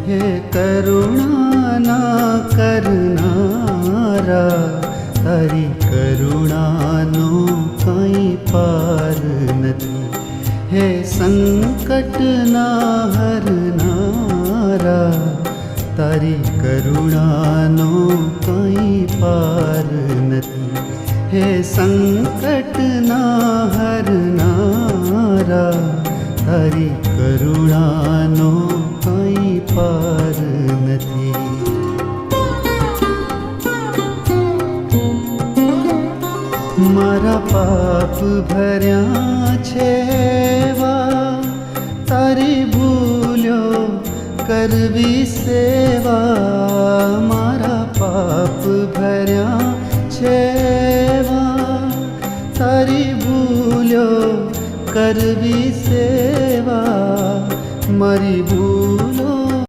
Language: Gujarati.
હે કરુણા ના કરનારા, તારી કરુણાનો કંઈ પાર નથી. હે સંકટ ના હરનારા, તારી કરુણાનો કંઈ પાર નથી. હે સંકટ ના હરનારા, તારી કરુણાનો કંઈ પાર નથી. મારા પાપ ભર્યા છે એવા, તારી ભૂલ્યો કરવી સેવા. મારા પાપ ભર્યા છે એવા, તારી ભૂલ્યો કરવી સેવા. મારી ભૂલ